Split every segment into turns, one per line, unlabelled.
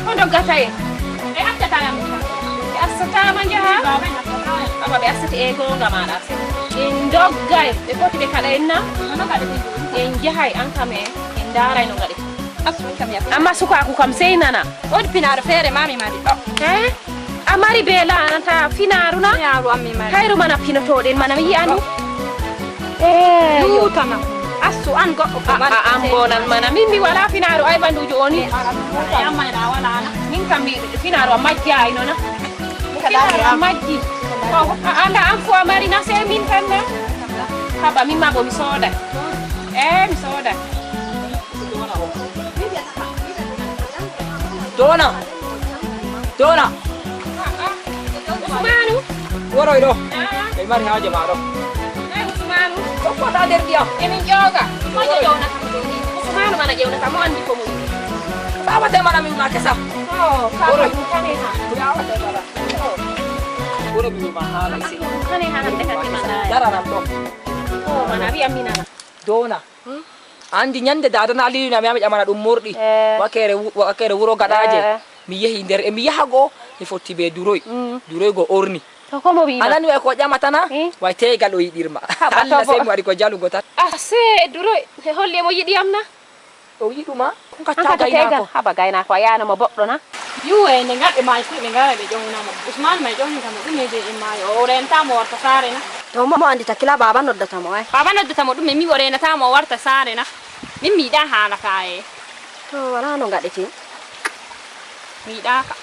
kondo gatay e accata yam e assata ma jaha aba be assati e gonga mala en doggay be foti be kada enna no kada en jahay an kame en daray no ngadi asu kam ya amma suka ku kam sey nana wodi pinare fere mami mari amari bela anata finaruna yaaru ammi mari hayru mana pinoto den mana mi anu yutana asu an go am bonan mana mimmi wala finaru ay bandujo oni amma da wala min kam mi finaru majja ay nona finaru majji anda am fo mari na se min tanna haba mimma bo mi soda mi soda dona Usmanu woro ido e mari haje ma do Usmanu ko ta der dia emin joga ko jona Usmanu mana jona kamo andi ko mu baba de mana mi ma kesa woro kane ha ya wata dara woro mi ma hala isi kane ha de ka mana dara ram do mana bi amina dona andi nyande dada na ali na mi amana dum murdi wakere wuro gadaje mi yehi der e mi yahago mi fotti be duroy go orni to ko mo wi anani way ko jamatana way tegal o yidirma alla se mo ari ko jalugo tan se duroy he holle mo yidi amna o yiduma ko kacca gayna ko haba gayna ko yana mo boddo na yuwe ne ngade mai ku ne ngare be jongna mo Usman mai jongni kam dum je e mai o renta mo warta sare na to mo andi takila baba noddata mo baba noddata mo dum mi worena ta mo warta sare na min mi da hala kae to wala no ngade ti mi da ka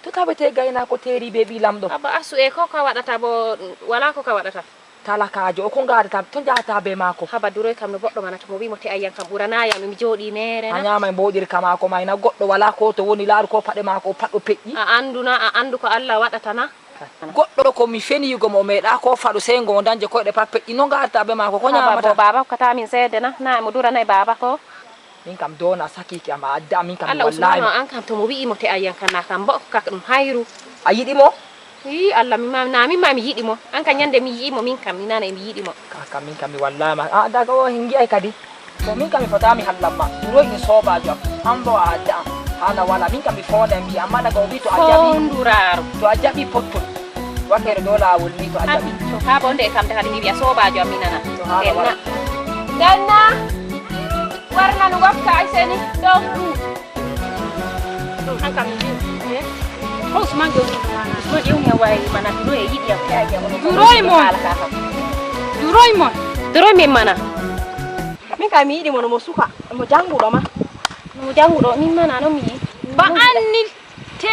to tabete gayna ko teri be bi lamdo aba asu e ko ka wadata bo wala ko ka wadata talakajo ko ngada to jata be mako haba duro kam no boddo manata mo wi mo te ayyan kam burana ya mi jodi mere na anyama mbodir kama ko mayna goddo wala ko to woni laaru ko pade mako paddo pejji a andu ko Allah wadata na goddo ko mi feni yugo mo meda ko fado sengo danje ko de pejji no ngata be mako ko nyamata baba ko ta min sede na mo durana baba ko min kam dona sakiki ama adda min kam wallahi Allah an kam to mo wi mo te ayyan kana kam bo ka dum hayru ayidi mo Allah mi ma mi yidi mo an kan nyande mi yidi mo min kam nana mi yidi mo ka min kam wallahi ma daga o hingi ay kadi to min kam fota mi hallamma duro ni sobajo ambo adda ana wala min kam fonda mi amma daga obi to ajabi potto wakere dola wulni to ajabi to ka bonde kam de kadi mi biya sobajo mi nana denna warna no gokka ay seni do an kam ni Usman go so jeunya way mana dulu e yidi am ya Duroy mon mana min ka mi yidi mo suka mo jangu do min mana no mi ba an